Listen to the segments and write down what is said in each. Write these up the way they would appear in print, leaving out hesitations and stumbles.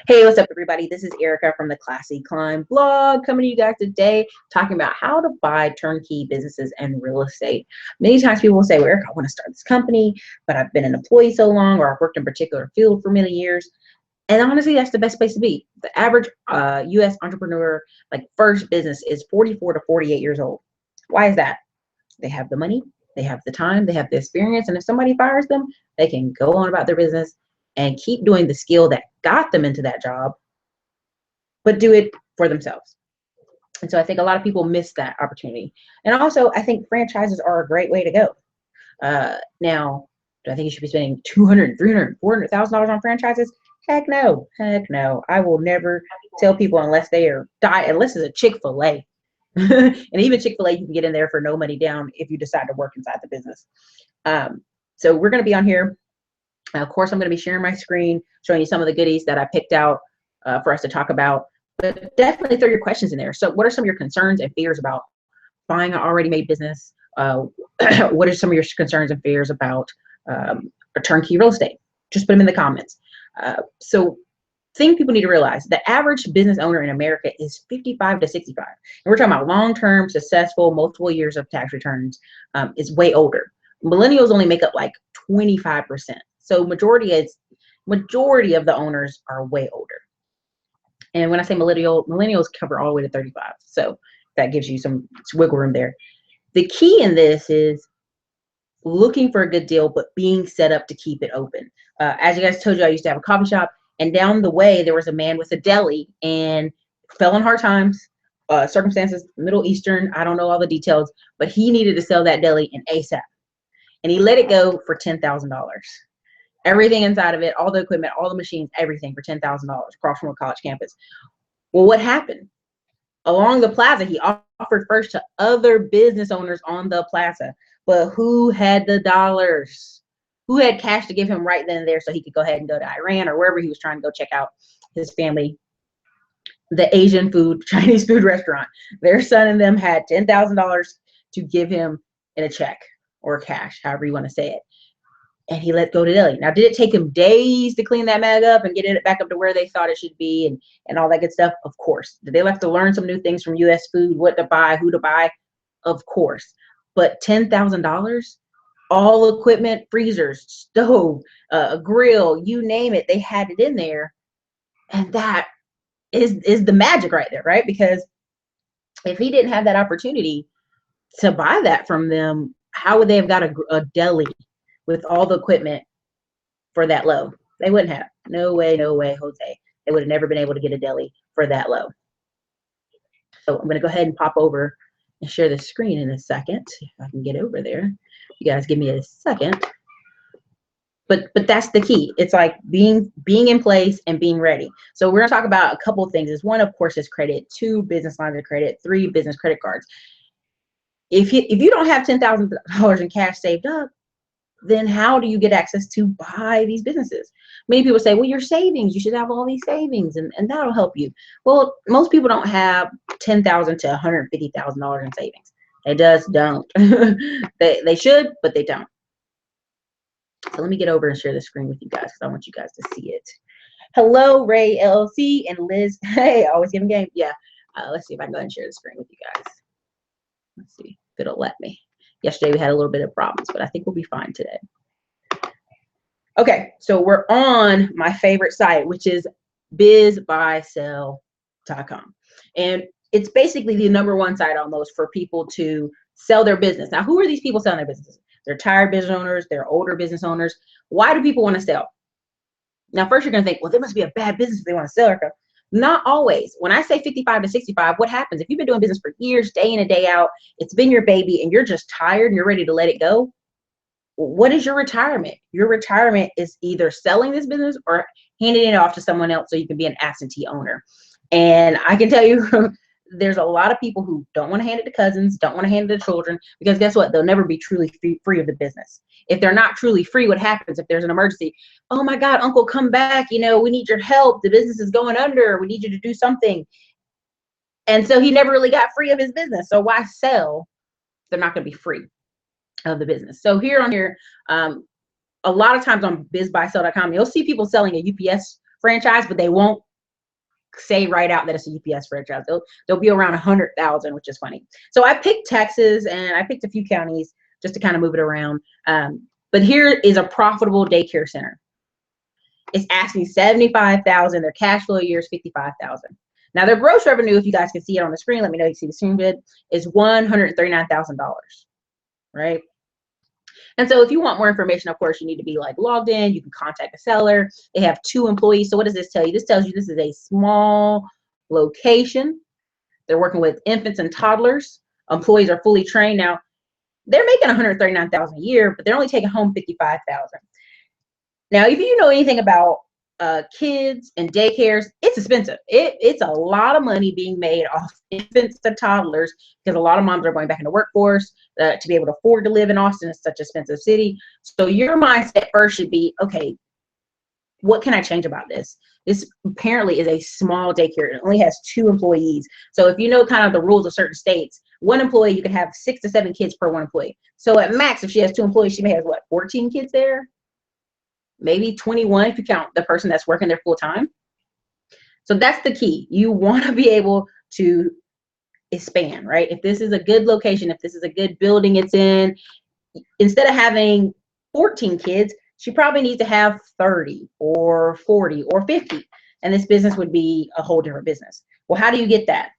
Hey, what's up, everybody? This is Erica from the Classy Climb blog coming to you guys today talking about how to buy turnkey businesses and real estate. Many times people will say, well, Erica, I want to start this company, but I've been an employee so long, or I've worked in a particular field for many years. And honestly, that's the best place to be. The average US entrepreneur, like first business, is 44 to 48 years old. Why is that? They have the money, they have the time, they have the experience, and if somebody fires them, they can go on about their business and keep doing the skill that got them into that job, but do it for themselves. And so I think a lot of people miss that opportunity. And also, I think franchises are a great way to go. Now, do I think you should be spending $200, $300, $400,000 on franchises? Heck no, heck no. I will never tell people unless they are unless it's a Chick-fil-A. And even Chick-fil-A, you can get in there for no money down if you decide to work inside the business. So we're going to be on here. Of course, I'm going to be sharing my screen, showing you some of the goodies that I picked out for us to talk about. But definitely throw your questions in there. So what are some of your concerns and fears about buying an already made business? What are some of your concerns and fears about a turnkey real estate? Just put them in the comments. So thing people need to realize, the average business owner in America is 55 to 65. And we're talking about long-term, successful, multiple years of tax returns, is way older. Millennials only make up like 25%. So majority of the owners are way older. And when I say millennials cover all the way to 35. So that gives you some wiggle room there. The key in this is looking for a good deal, but being set up to keep it open. As you guys told you, I used to have a coffee shop, and down the way there was a man with a deli and fell in hard times, circumstances, Middle Eastern, I don't know all the details, but he needed to sell that deli in ASAP. And he let it go for $10,000. Everything inside of it, all the equipment, all the machines, everything for $10,000 across from a college campus. Well, what happened? Along the plaza, he offered first to other business owners on the plaza, but who had the dollars? Who had cash to give him right then and there so he could go ahead and go to Iran or wherever he was trying to go check out his family, the Asian food, Chinese food restaurant. Their son and them had $10,000 to give him in a check or cash, however you want to say it. And he let go to deli. Now, did it take him days to clean that mag up and get it back up to where they thought it should be and all that good stuff? Of course. Did they have to learn some new things from US food, what to buy, who to buy? Of course. But $10,000, all equipment, freezers, stove, a grill, you name it, they had it in there. And that is the magic right there, right? Because if he didn't have that opportunity to buy that from them, how would they have got a deli with all the equipment for that low? They wouldn't have. No way, Jose. They would have never been able to get a deli for that low. So I'm going to go ahead and pop over and share the screen in a second. If I can get over there. You guys give me a second. But that's the key. It's like being in place and being ready. So we're going to talk about a couple of things. One, of course, is credit. 2, business lines of credit. 3, business credit cards. If you don't have $10,000 in cash saved up, then how do you get access to buy these businesses? Many people say, well, your savings, you should have all these savings and that'll help you. Well, most people don't have $10,000 to $150,000 in savings. They just don't. they should, but they don't. So let me get over and share the screen with you guys because I want you guys to see it. Hello, Ray LLC and Liz. Hey, always giving game. Yeah. Let's see if I can go ahead and share the screen with you guys. Let's see if it'll let me. Yesterday we had a little bit of problems, but I think we'll be fine today. Okay, so we're on my favorite site, which is bizbuysell.com. And it's basically the #1 site almost for people to sell their business. Now, who are these people selling their businesses? They're tired business owners, they're older business owners. Why do people want to sell? Now, first you're going to think, well, there must be a bad business if they want to sell. Not always. When I say 55 to 65, what happens? If you've been doing business for years, day in and day out, it's been your baby and you're just tired and you're ready to let it go, what is your retirement? Your retirement is either selling this business or handing it off to someone else so you can be an absentee owner. And I can tell you, there's a lot of people who don't want to hand it to cousins, don't want to hand it to children, because guess what? They'll never be truly free of the business. If they're not truly free, what happens if there's an emergency? Oh my God, uncle, come back. You know, we need your help. The business is going under. We need you to do something. And so he never really got free of his business. So why sell? They're not going to be free of the business. So here, a lot of times on bizbuysell.com, you'll see people selling a UPS franchise, but they won't say right out that it's a UPS franchise. They'll be around 100,000, which is funny. So I picked Texas and I picked a few counties just to kind of move it around. But here is a profitable daycare center. It's asking 75,000. Their cash flow a year is 55,000. Now their gross revenue, if you guys can see it on the screen, let me know you see the screen good, is $139,000, right? And so if you want more information, of course, you need to be like logged in. You can contact the seller. They have 2 employees. So what does this tell you? This tells you this is a small location. They're working with infants and toddlers. Employees are fully trained. Now they're making $139,000 a year, but they're only taking home $55,000. Now, if you know anything about kids and daycares, it's expensive. It's a lot of money being made off infants and toddlers because a lot of moms are going back in the workforce to be able to afford to live in Austin. It's such an expensive city. So your mindset first should be, okay, what can I change about this? This apparently is a small daycare. It only has 2 employees. So if you know kind of the rules of certain states, 1 employee, you can have 6 to 7 kids per 1 employee. So at max, if she has 2 employees, she may have what, 14 kids there? Maybe 21 if you count the person that's working there full time. So that's the key. You want to be able to expand, right? If this is a good location, if this is a good building it's in, instead of having 14 kids, she probably needs to have 30 or 40 or 50. And this business would be a whole different business. Well, how do you get that?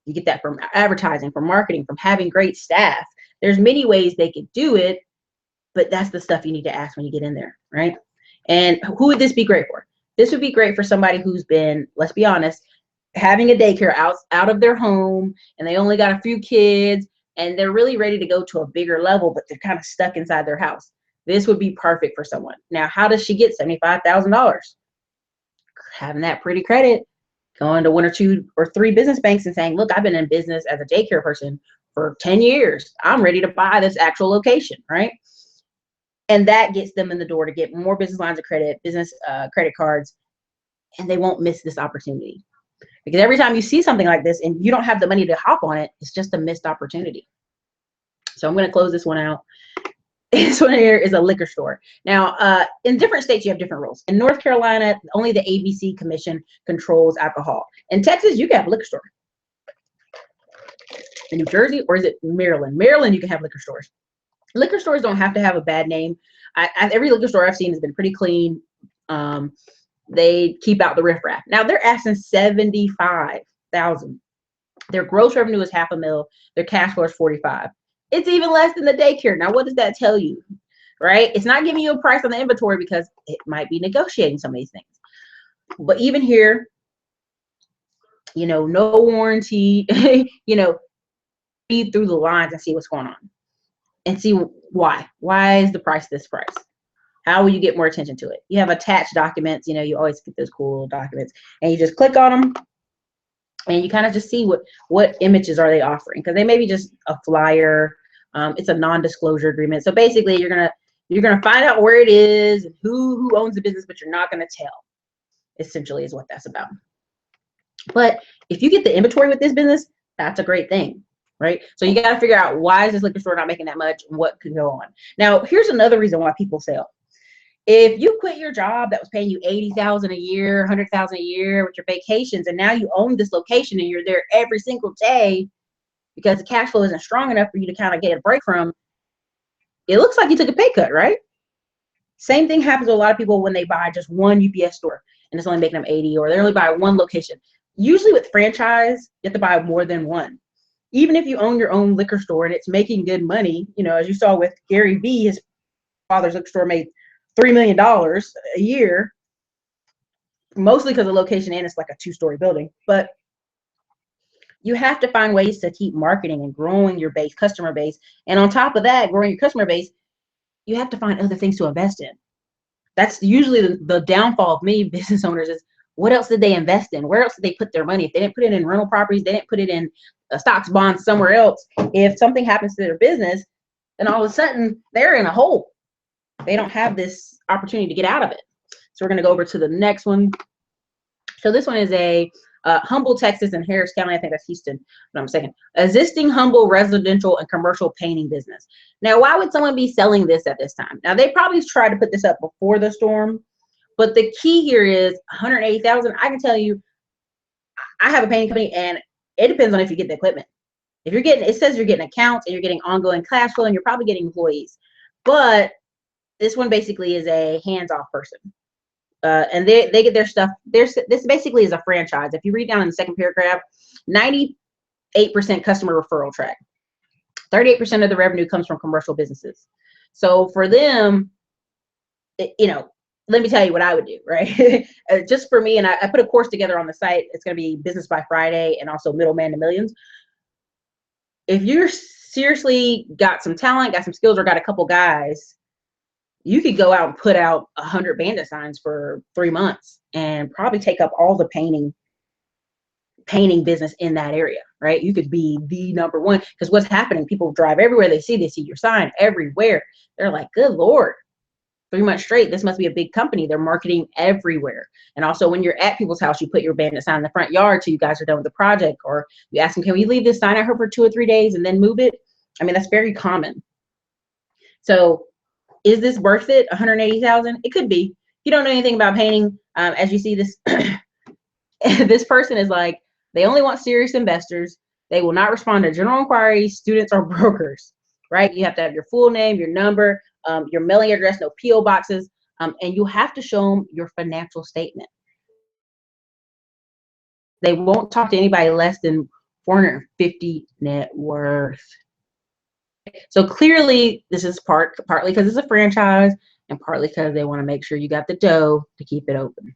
You get that from advertising, from marketing, from having great staff. There's many ways they could do it, but that's the stuff you need to ask when you get in there, right? And who would this be great for? This would be great for somebody who's been, let's be honest, having a daycare out of their home, and they only got a few kids, and they're really ready to go to a bigger level, but they're kind of stuck inside their house. This would be perfect for someone. Now, how does she get $75,000? Having that pretty credit, going to 1 or 2 or 3 business banks and saying, look, I've been in business as a daycare person for 10 years. I'm ready to buy this actual location, right? And that gets them in the door to get more business lines of credit, business credit cards, and they won't miss this opportunity. Because every time you see something like this and you don't have the money to hop on it, it's just a missed opportunity. So I'm going to close this one out. This one here is a liquor store. Now, in different states, you have different rules. In North Carolina, only the ABC Commission controls alcohol. In Texas, you can have a liquor store. In New Jersey, or is it Maryland? Maryland, you can have liquor stores. Liquor stores don't have to have a bad name. Every liquor store I've seen has been pretty clean. They keep out the riffraff. Now they're asking $75,000. Their gross revenue is $500,000. Their cash flow is $45,000. It's even less than the daycare. Now, what does that tell you? Right? It's not giving you a price on the inventory because it might be negotiating some of these things. But even here, you know, no warranty. You know, read through the lines and see what's going on. And see why. Why is the price this price? How will you get more attention to it? You have attached documents. You know, you always get those cool documents, and you just click on them, and you kind of just see what images are they offering, because they may be just a flyer. It's a non-disclosure agreement. So basically, you're gonna find out where it is and who owns the business, but you're not gonna tell. Essentially, is what that's about. But if you get the inventory with this business, that's a great thing. Right? So you got to figure out, why is this liquor store not making that much, and what could go on. Now, here's another reason why people sell. If you quit your job that was paying you $80,000 a year, $100,000 a year with your vacations, and now you own this location and you're there every single day because the cash flow isn't strong enough for you to kind of get a break from, it looks like you took a pay cut, right? Same thing happens to a lot of people when they buy just one UPS store and it's only making them 80, or they only buy one location. Usually with franchise, you have to buy more than one. Even if you own your own liquor store and it's making good money, you know, as you saw with Gary Vee, his father's liquor store made $3 million a year, mostly because of location and it's like a 2-story building. But you have to find ways to keep marketing and growing your base, customer base. And on top of that, growing your customer base, you have to find other things to invest in. That's usually the downfall of many business owners is, what else did they invest in? Where else did they put their money? If they didn't put it in rental properties, they didn't put it in stocks, bonds, somewhere else. If something happens to their business, then all of a sudden they're in a hole. They don't have this opportunity to get out of it. So we're going to go over to the next one. So this one is a Humble, Texas, and Harris County. I think that's Houston. But I'm second. Existing Humble residential and commercial painting business. Now, why would someone be selling this at this time? Now, they probably tried to put this up before the storm, But the key here is 180,000. I can tell you, I have a painting company, and it depends on if you get the equipment. If you're getting, it says you're getting accounts and you're getting ongoing cash flow, and you're probably getting employees. But this one basically is a hands-off person. And they get their stuff. This basically is a franchise. If you read down in the second paragraph, 98% customer referral track. 38% of the revenue comes from commercial businesses. So for them, you know, let me tell you what I would do, right? Just for me, and I put a course together on the site. It's going to be Business by Friday and also Middleman to Millions. If you're seriously got some talent, got some skills, or got a couple guys, you could go out and put out 100 bandit signs for 3 months and probably take up all the painting business in that area, right? You could be the number one, because what's happening, people drive everywhere, they see your sign everywhere. They're like, good Lord, 3 months straight, this must be a big company. They're marketing everywhere. And also when you're at people's house, you put your bandit sign in the front yard till you guys are done with the project, or you ask them, can we leave this sign out here for 2 or 3 days and then move it? I mean, that's very common. So is this worth it? 180,000? It could be. If you don't know anything about painting, as you see this, this person is like, they only want serious investors. They will not respond to general inquiries, students, or brokers, right? You have to have your full name, your number, your mailing address, no P.O. boxes, and you have to show them your financial statement. They won't talk to anybody less than 450 net worth. So clearly, this is partly because it's a franchise, and partly because they want to make sure you got the dough to keep it open.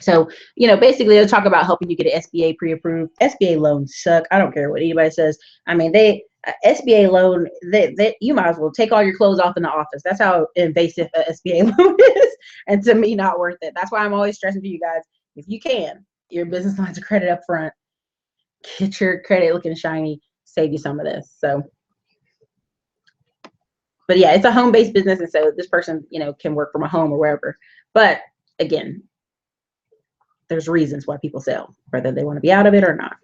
So, you know, basically they'll talk about helping you get an SBA pre-approved. SBA loans suck. I don't care what anybody says. I mean, SBA loan, you might as well take all your clothes off in the office. That's how invasive a SBA loan is. And to me, not worth it. That's why I'm always stressing to you guys, if you can, your business lines of credit up front, get your credit looking shiny, save you some of this. So, but yeah, it's a home-based business. And so this person, you know, can work from a home or wherever. But again, there's reasons why people sell, whether they want to be out of it or not.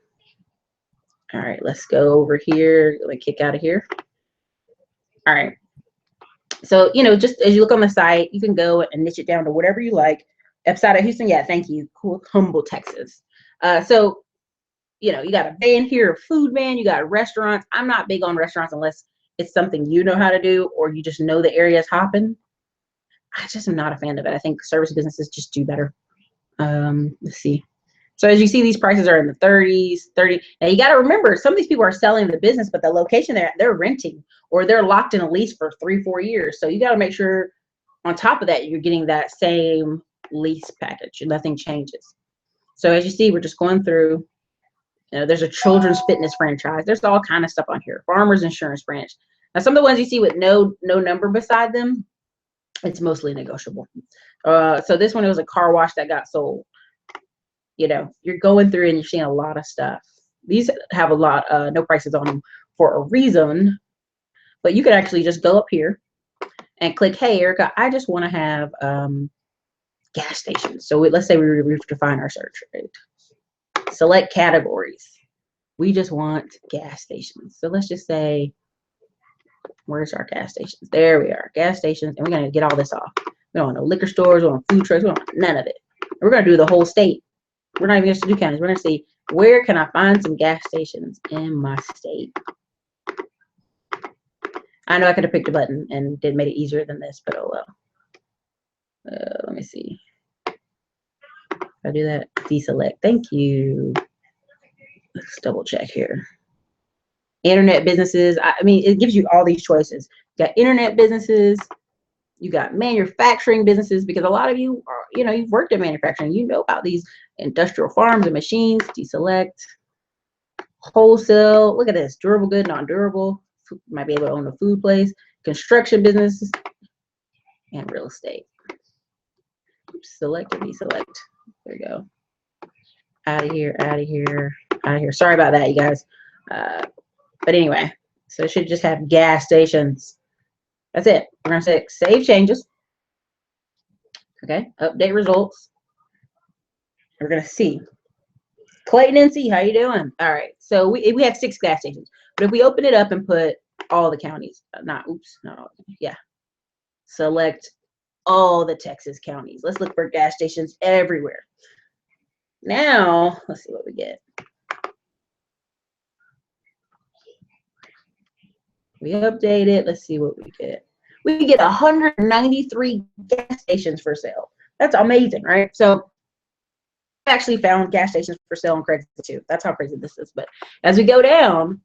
All right, let's go over here. Let me kick out of here. All right. So, you know, just as you look on the site, you can go and niche it down to whatever you like. Outside of Houston, yeah, thank you. Cool, Humble, Texas. So, you know, you got a van here, a food van, you got restaurants. I'm not big on restaurants unless it's something you know how to do, or you just know the area's hopping. I just am not a fan of it. I think service businesses just do better. Let's see. So as you see, these prices are in the 30s, 30. Now you got to remember, some of these people are selling the business, but the location they're renting, or they're locked in a lease for 3-4 years. So you got to make sure on top of that, you're getting that same lease package and nothing changes. So as you see, we're just going through, you know, there's a children's fitness franchise. There's all kind of stuff on here. Farmers insurance branch. Now some of the ones you see with no number beside them, it's mostly negotiable. So this one, it was a car wash that got sold. You know, you're going through and you're seeing a lot of stuff. These have a lot, no prices on them for a reason, but you could actually just go up here and click, hey, Erica, I just want to have gas stations. So let's say we refine our search, right? Select categories. We just want gas stations. So let's just say, where's our gas stations? There we are, gas stations, and we're going to get all this off. We don't want no liquor stores, we don't want food trucks, we don't want none of it. We're going to do the whole state. We're not even going to do counties. We're going to see, where can I find some gas stations in my state? I know I could have picked a button and did made it easier than this, but oh well. Let me see. If I do that, deselect. Thank you. Let's double check here. Internet businesses. I mean, it gives you all these choices. You got internet businesses. You got manufacturing businesses, because a lot of you are, you know, you've worked in manufacturing. You know about these industrial farms and machines. Deselect. Wholesale. Look at this. Durable good, non-durable. Might be able to own a food place. Construction businesses. And real estate. Oops, select or deselect. There you go. Out of here, out of here, out of here. Sorry about that, you guys. But anyway, so it should just have gas stations. That's it. We're going to say save changes. Okay, update results. We're going to see. Clayton NC, how you doing? All right, so we have 6 gas stations. But if we open it up and put all the counties, not all, yeah. Select all the Texas counties. Let's look for gas stations everywhere. Now, let's see what we get. We update it. Let's see what we get. We get 193 gas stations for sale. That's amazing, right? So I actually found gas stations for sale on Craigslist too. That's how crazy this is. But as we go down,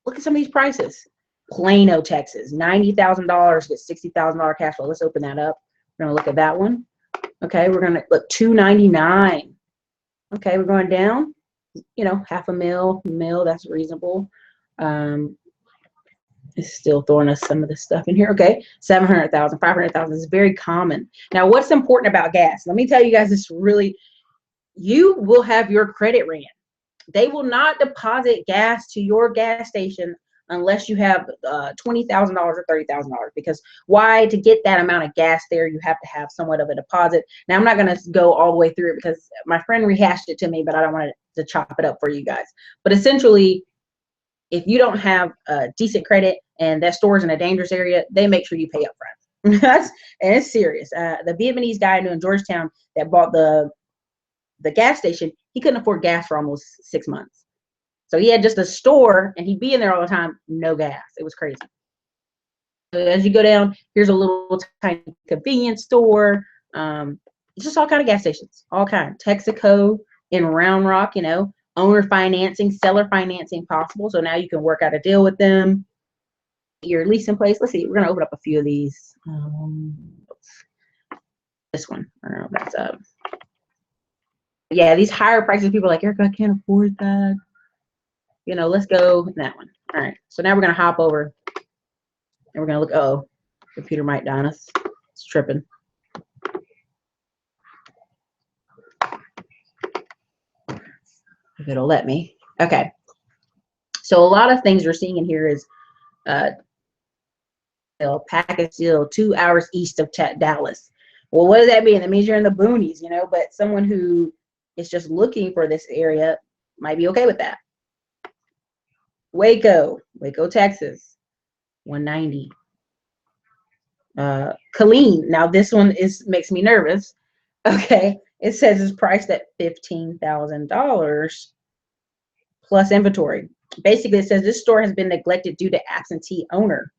look at some of these prices. Plano, Texas, $90,000 get $60,000 cash flow. Let's open that up. We're gonna look at that one. Okay, we're gonna look $299. Okay, we're going down. You know, half a mil, that's reasonable. It's still throwing us some of this stuff in here. Okay, 700,000, 500,000 is very common. Now, what's important about gas? Let me tell you guys this really. You will have your credit ran. They will not deposit gas to your gas station unless you have $20,000 or $30,000. Because why? To get that amount of gas there, you have to have somewhat of a deposit. Now, I'm not going to go all the way through it because my friend rehashed it to me, but I don't want to chop it up for you guys. But essentially, if you don't have decent credit and that store's in a dangerous area, they make sure you pay up front. And it's serious. The Vietnamese guy I knew in Georgetown that bought the gas station, he couldn't afford gas for almost 6 months. So he had just a store and he'd be in there all the time, no gas. It was crazy. So as you go down, here's a little tiny convenience store. It's just all kind of gas stations, all kind. Texaco in Round Rock, you know, owner financing, seller financing possible. So now you can work out a deal with them. Your lease in place. Let's see, we're gonna open up a few of these. This one, I don't know if that's yeah, these higher prices, people are like, Erica, I can't afford that. You know, let's go that one. All right, so now we're gonna hop over and we're gonna look. Oh, computer might die on us. It's tripping. If it'll let me. Okay. So a lot of things we're seeing in here is package deal 2 hours east of Dallas. Well, what does that mean? That means you're in the boonies, you know, but someone who is just looking for this area might be okay with that. Waco, Texas, 190. Killeen, now this one makes me nervous. Okay, it says it's priced at $15,000 plus inventory. Basically, it says this store has been neglected due to absentee owner.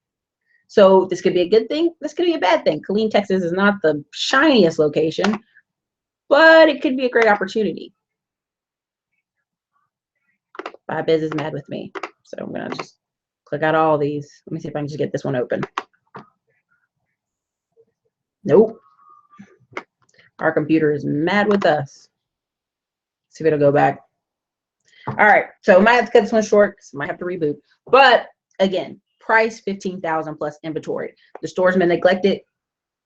So this could be a good thing. This could be a bad thing. Killeen, Texas is not the shiniest location, but it could be a great opportunity. Buy Biz is mad with me. So I'm going to just click out all these. Let me see if I can just get this one open. Nope. Our computer is mad with us. See if it'll go back. All right. So I might have to cut this one short. Might have to reboot. But again, price $15,000 plus inventory. The store's been neglected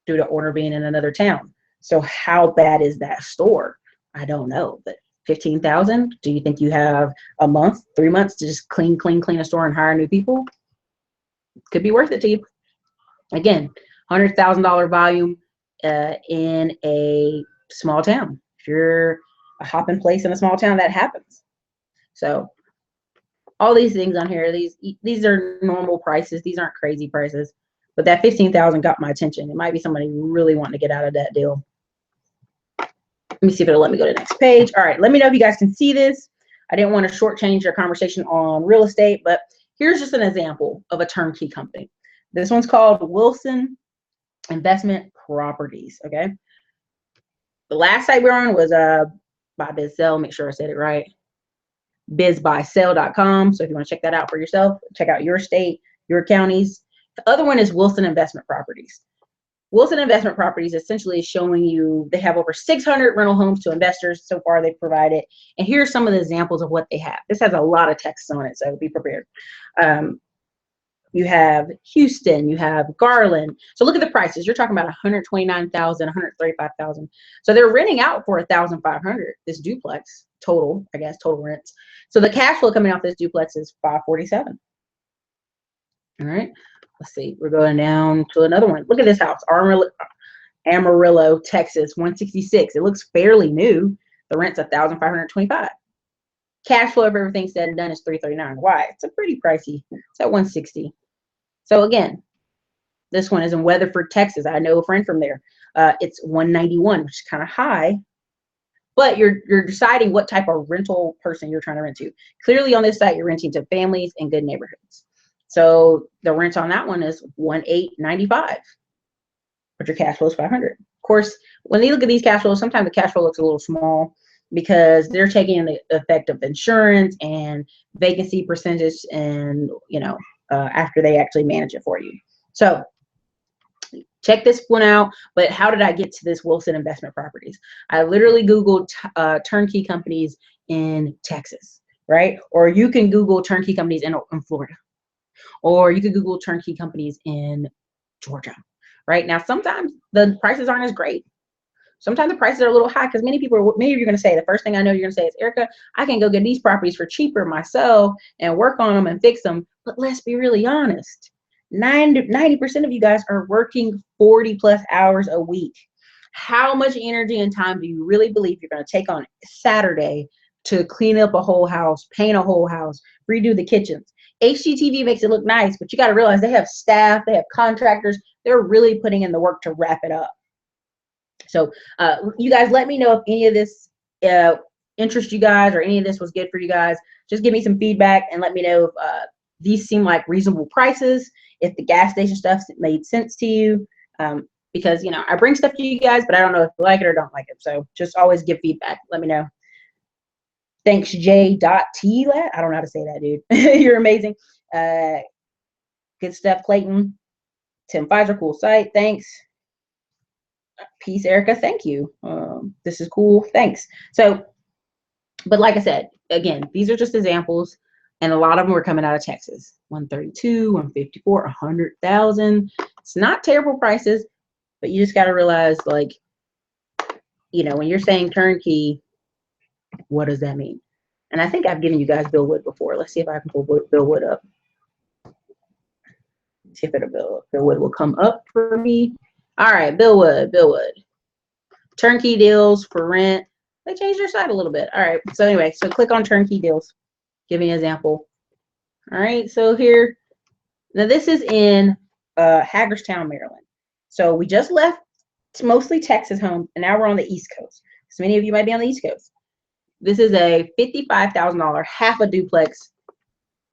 due to owner being in another town. So how bad is that store? I don't know, but 15,000. Do you think you have a month, 3 months to just clean a store and hire new people? Could be worth it to you. Again, $100,000 volume in a small town. If you're a hopping place in a small town, that happens. So all these things on here, these are normal prices. These aren't crazy prices, but that 15,000 got my attention. It might be somebody really wanting to get out of that deal. Let me see if it'll let me go to the next page. All right, let me know if you guys can see this. I didn't want to shortchange your conversation on real estate, but here's just an example of a turnkey company. This one's called Wilson Investment Properties. Okay. The last site we're on was Buy Biz Sell. Make sure I said it right. bizbuysell.com. So if you want to check that out for yourself, check out your state, your counties. The other one is Wilson Investment Properties. Wilson Investment Properties essentially is showing you they have over 600 rental homes to investors so far they've provided. And here are some of the examples of what they have. This has a lot of text on it, so be prepared. You have Houston, you have Garland. So look at the prices. You're talking about 129,000, 135,000. So they're renting out for 1,500. This duplex total, I guess, total rents. So the cash flow coming off this duplex is 547. All right. Let's see. We're going down to another one. Look at this house, Amarillo, Texas, 166. It looks fairly new. The rent's 1,525. Cash flow of everything said and done is 339. Why? It's a pretty pricey. It's at 160. So again, This one is in Weatherford, Texas. I know a friend from there. It's 191, which is kind of high, but you're deciding what type of rental person you're trying to rent to. Clearly on this site, you're renting to families in good neighborhoods. So the rent on that one is 1,895, but your cash flow is 500. Of course, when they look at these cash flows, sometimes the cash flow looks a little small because they're taking in the effect of insurance and vacancy percentage, and after they actually manage it for you. So check this one out. But how did I get to this Wilson Investment Properties? I literally Googled turnkey companies in Texas, right? Or you can Google turnkey companies in Florida, or you could Google turnkey companies in Georgia. Right now, sometimes the prices aren't as great. Sometimes the prices are a little high because many of you are going to say, the first thing I know you're going to say is, Erica, I can go get these properties for cheaper myself and work on them and fix them. But let's be really honest. 90% of you guys are working 40 plus hours a week. How much energy and time do you really believe you're going to take on Saturday to clean up a whole house, paint a whole house, redo the kitchens? HGTV makes it look nice, but you got to realize they have staff, they have contractors. They're really putting in the work to wrap it up. So you guys let me know if any of this interests you guys or any of this was good for you guys. Just give me some feedback and let me know if these seem like reasonable prices, if the gas station stuff made sense to you. Because, I bring stuff to you guys, but I don't know if you like it or don't like it. So just always give feedback. Let me know. Thanks, J.T. I don't know how to say that, dude. You're amazing. Good stuff, Clayton. Tim Pfizer, cool site. Thanks. Peace, Erica. Thank you. This is cool. Thanks. So, but like I said, again, these are just examples, and a lot of them are coming out of Texas. 132, 154, 100,000. It's not terrible prices, but you just got to realize, like, when you're saying turnkey, what does that mean? And I think I've given you guys Bill Wood before. Let's see if I can pull Bill Wood up. See if Bill Wood will come up for me. All right, Bill Wood. Turnkey deals for rent. They changed their site a little bit. All right, so anyway, so click on turnkey deals. Give me an example. All right, so here, now this is in Hagerstown, Maryland. So we just left mostly Texas homes, and now we're on the East Coast. So many of you might be on the East Coast. This is a $55,000 half a duplex,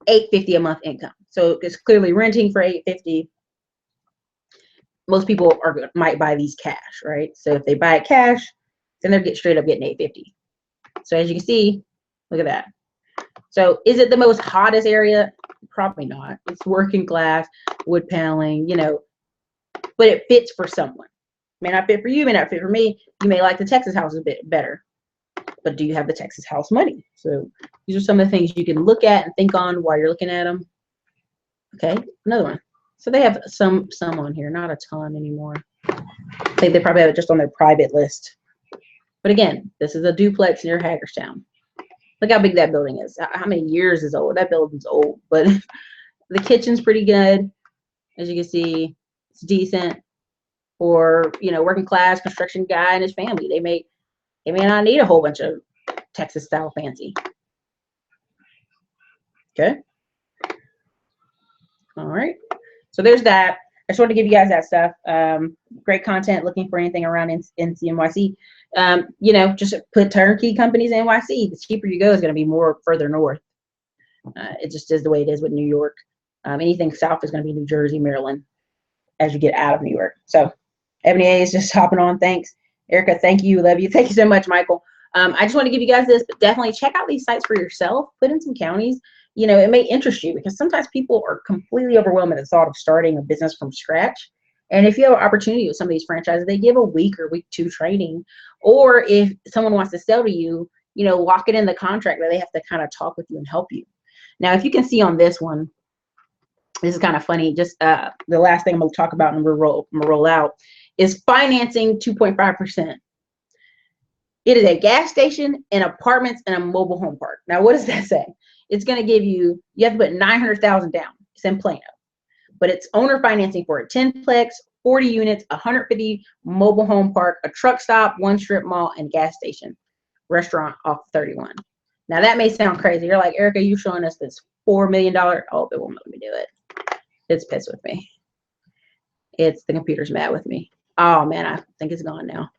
$850 a month income. So it's clearly renting for $850. Most people might buy these cash, right? So if they buy it cash, then they're straight up getting $850. So as you can see, look at that. So is it the most hottest area? Probably not. It's working class, wood paneling, but it fits for someone. May not fit for you, may not fit for me. You may like the Texas house a bit better, but do you have the Texas house money? So these are some of the things you can look at and think on while you're looking at them. Okay, another one. So they have some on here, not a ton anymore. I think they probably have it just on their private list. But again, this is a duplex near Hagerstown. Look how big that building is. How many years is old? That building's old, but the kitchen's pretty good. As you can see, it's decent for, working class construction guy and his family. They may not need a whole bunch of Texas style fancy. Okay. All right. So there's that. I just want to give you guys that stuff. Great content. Looking for anything around NCNYC. Just put turnkey companies in NYC. The cheaper you go is going to be more further north. It just is the way it is with New York. Anything south is going to be New Jersey, Maryland, as you get out of New York. So Ebony A is just hopping on. Thanks. Erica, thank you. Love you. Thank you so much, Michael. I just want to give you guys this, but definitely check out these sites for yourself. Put in some counties. It may interest you because sometimes people are completely overwhelmed at the thought of starting a business from scratch. And if you have an opportunity with some of these franchises, they give a week or week 2 training. Or if someone wants to sell to you, lock it in the contract that they have to kind of talk with you and help you. Now, if you can see on this one, this is kind of funny. Just the last thing I'm going to talk about and I'm going to roll out is financing 2.5%. It is a gas station, and apartments, and a mobile home park. Now, what does that say? It's going to give you have to put $900,000 down. It's in Plano, but it's owner financing for a 10-plex, 40 units, 150 mobile home park, a truck stop, 1 strip mall, and gas station, restaurant off 31. Now that may sound crazy. You're like, Erica, you showing us this $4 million? Oh, it won't let me do it. It's pissed with me. It's the computer's mad with me. Oh man, I think it's gone now.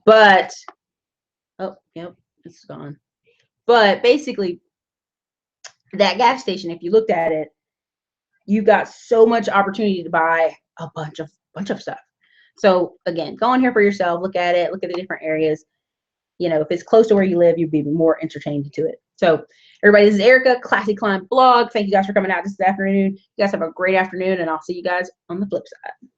But oh, yep, it's gone. But basically, that gas station, if you looked at it, you've got so much opportunity to buy a bunch of stuff. So again, go on here for yourself, look at it, look at the different areas. You know, if it's close to where you live, you'd be more entertained to it. So everybody, this is Erica, Classy Climb Blog. Thank you guys for coming out this afternoon. You guys have a great afternoon, and I'll see you guys on the flip side.